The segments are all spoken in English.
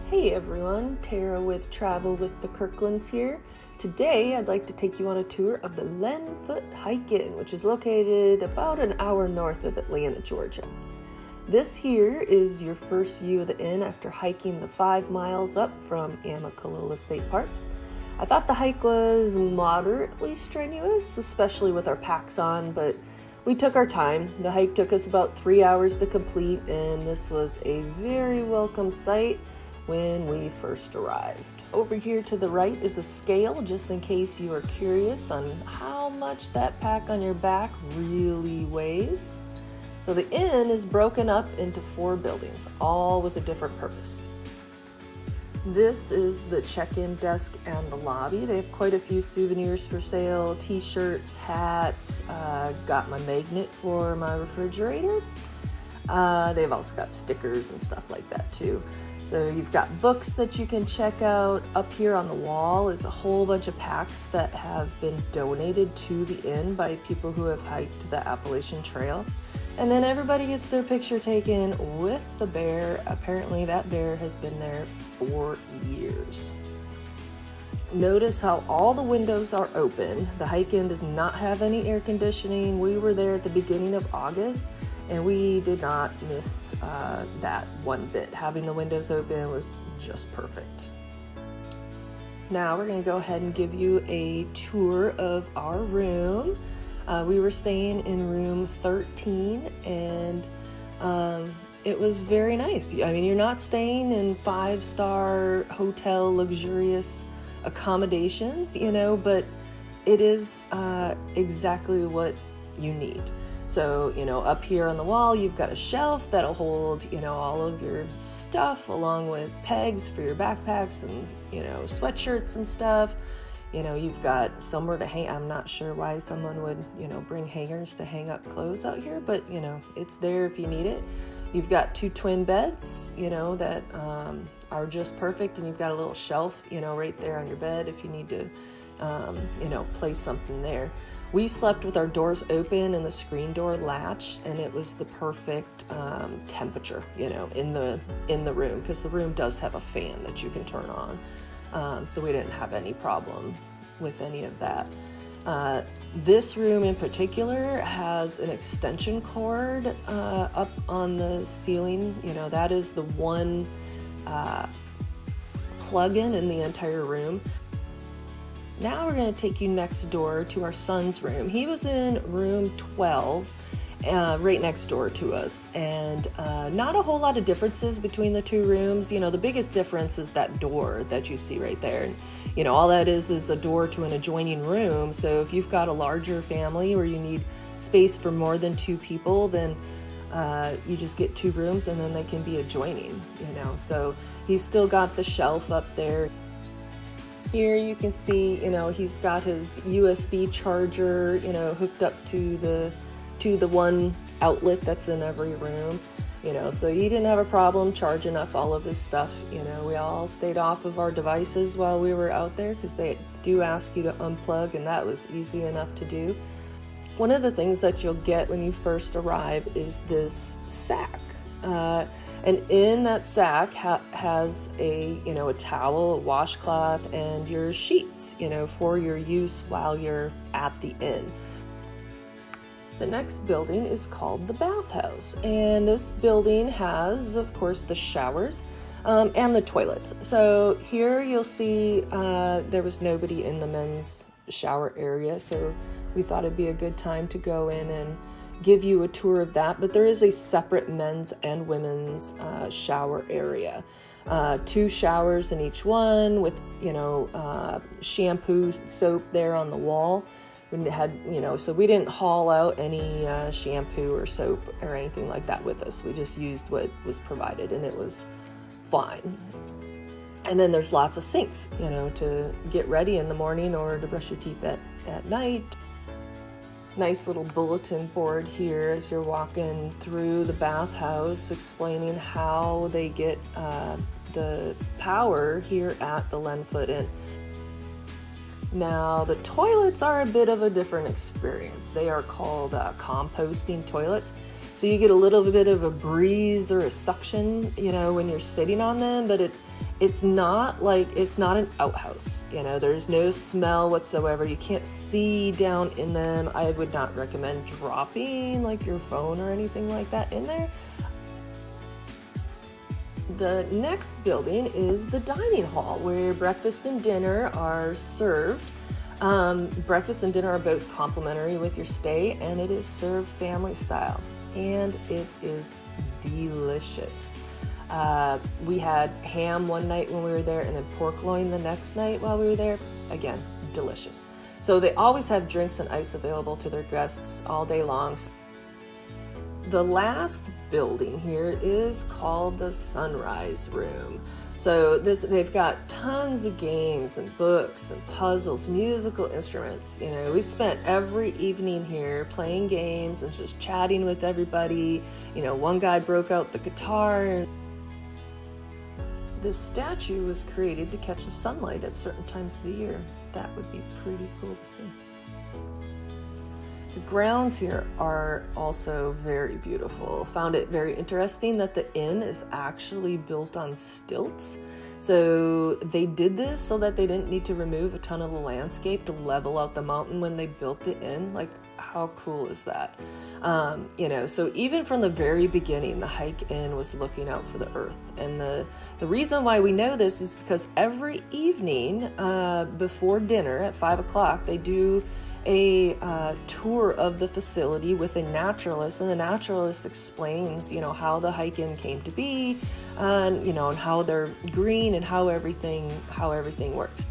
Hey everyone, Tara with Travel with the Kirklands here. Today I'd like to take you on a tour of the Len Foote Hike Inn, which is located about an hour north of Atlanta, Georgia. This here is your first view of the inn after hiking the 5 miles up from Amicalola State Park. I thought the hike was moderately strenuous, especially with our packs on, but we took our time. The hike took us about 3 hours to complete, and this was a very welcome sight when we first arrived. Over here to the right is a scale, just in case you are curious on how much that pack on your back really weighs. So the inn is broken up into 4 buildings, all with a different purpose. This is the check-in desk and the lobby. They have quite a few souvenirs for sale, t-shirts, hats, got my magnet for my refrigerator. They've also got stickers and stuff like that too. So you've got books that you can check out. Up here on the wall is a whole bunch of packs that have been donated to the inn by people who have hiked the Appalachian Trail. And then everybody gets their picture taken with the bear. Apparently that bear has been there for years. Notice how all the windows are open. The hike inn does not have any air conditioning. We were there at the beginning of August, and we did not miss that one bit. Having the windows open was just perfect. Now we're going to go ahead and give you a tour of our room. We were staying in room 13, and it was very nice. I mean, you're not staying in 5-star hotel luxurious accommodations, but it is exactly what you need. So, up here on the wall, you've got a shelf that'll hold, all of your stuff, along with pegs for your backpacks and, sweatshirts and stuff. You've got somewhere to hang. I'm not sure why someone would, bring hangers to hang up clothes out here, but, it's there if you need it. You've got 2 twin beds, that are just perfect, and you've got a little shelf, right there on your bed if you need to, place something there. We slept with our doors open and the screen door latched, and it was the perfect temperature, in the room, because the room does have a fan that you can turn on. So we didn't have any problem with any of that. This room in particular has an extension cord up on the ceiling. That is the one plug-in in the entire room. Now we're going to take you next door to our son's room. He was in room 12, right next door to us, and not a whole lot of differences between the 2 rooms. The biggest difference is that door that you see right there. And, all that is a door to an adjoining room. So if you've got a larger family where you need space for more than 2 people, then you just get 2 rooms, and then they can be adjoining, So he's still got the shelf up there. Here you can see, he's got his USB charger, hooked up to the one outlet that's in every room, so he didn't have a problem charging up all of his stuff. We all stayed off of our devices while we were out there, because they do ask you to unplug, and that was easy enough to do. One of the things that you'll get when you first arrive is this sack. And in that sack has a towel, a washcloth, and your sheets, for your use while you're at the inn. The next building is called the bathhouse, and this building has, of course, the showers and the toilets. So here you'll see there was nobody in the men's shower area, so we thought it'd be a good time to go in and give you a tour of that. But there is a separate men's and women's shower area. 2 showers in each one with, shampoo, soap there on the wall. We had, so we didn't haul out any shampoo or soap or anything like that with us. We just used what was provided, and it was fine. And then there's lots of sinks, to get ready in the morning or to brush your teeth at night. Nice little bulletin board here as you're walking through the bathhouse, explaining how they get the power here at the Len Foote Inn. Now, the toilets are a bit of a different experience. They are called composting toilets. So you get a little bit of a breeze or a suction, when you're sitting on them, but It's not like, it's not an outhouse, you know, there's no smell whatsoever. You can't see down in them. I would not recommend dropping like your phone or anything like that in there. The next building is the dining hall, where breakfast and dinner are served. Breakfast and dinner are both complimentary with your stay, and it is served family style, and it is delicious. We had ham one night when we were there, and then pork loin the next night while we were there. Again, delicious. So they always have drinks and ice available to their guests all day long. The last building here is called the Sunrise Room. So they've got tons of games and books and puzzles, musical instruments. You know, we spent every evening here playing games and just chatting with everybody. You know, one guy broke out the guitar. This statue was created to catch the sunlight at certain times of the year. That would be pretty cool to see. The grounds here are also very beautiful. Found it very interesting that the inn is actually built on stilts. So they did this so that they didn't need to remove a ton of the landscape to level out the mountain when they built the inn. Like, how cool is that? You know, so even from the very beginning, the Hike Inn was looking out for the earth. And the reason why we know this is because every evening before dinner at 5 o'clock, they do a tour of the facility with a naturalist, and the naturalist explains, you know, how the Hike Inn came to be, you know, and how they're green and how everything works.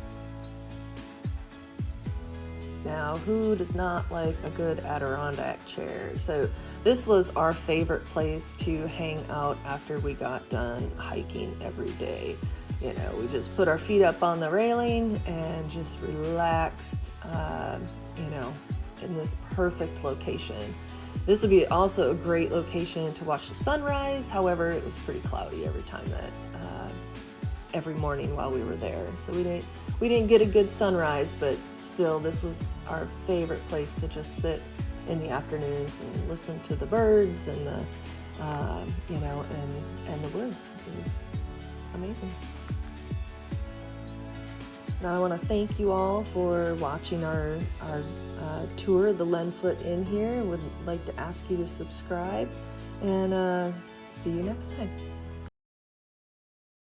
Now, who does not like a good Adirondack chair? So this was our favorite place to hang out after we got done hiking every day. You know, we just put our feet up on the railing and just relaxed, you know, in this perfect location. This would be also a great location to watch the sunrise. However, it was pretty cloudy every morning while we were there. So we didn't get a good sunrise, but still, this was our favorite place to just sit in the afternoons and listen to the birds and the, you know, and the woods. It was amazing. Now I want to thank you all for watching our tour of the Len Foote Inn here. I would like to ask you to subscribe, and see you next time.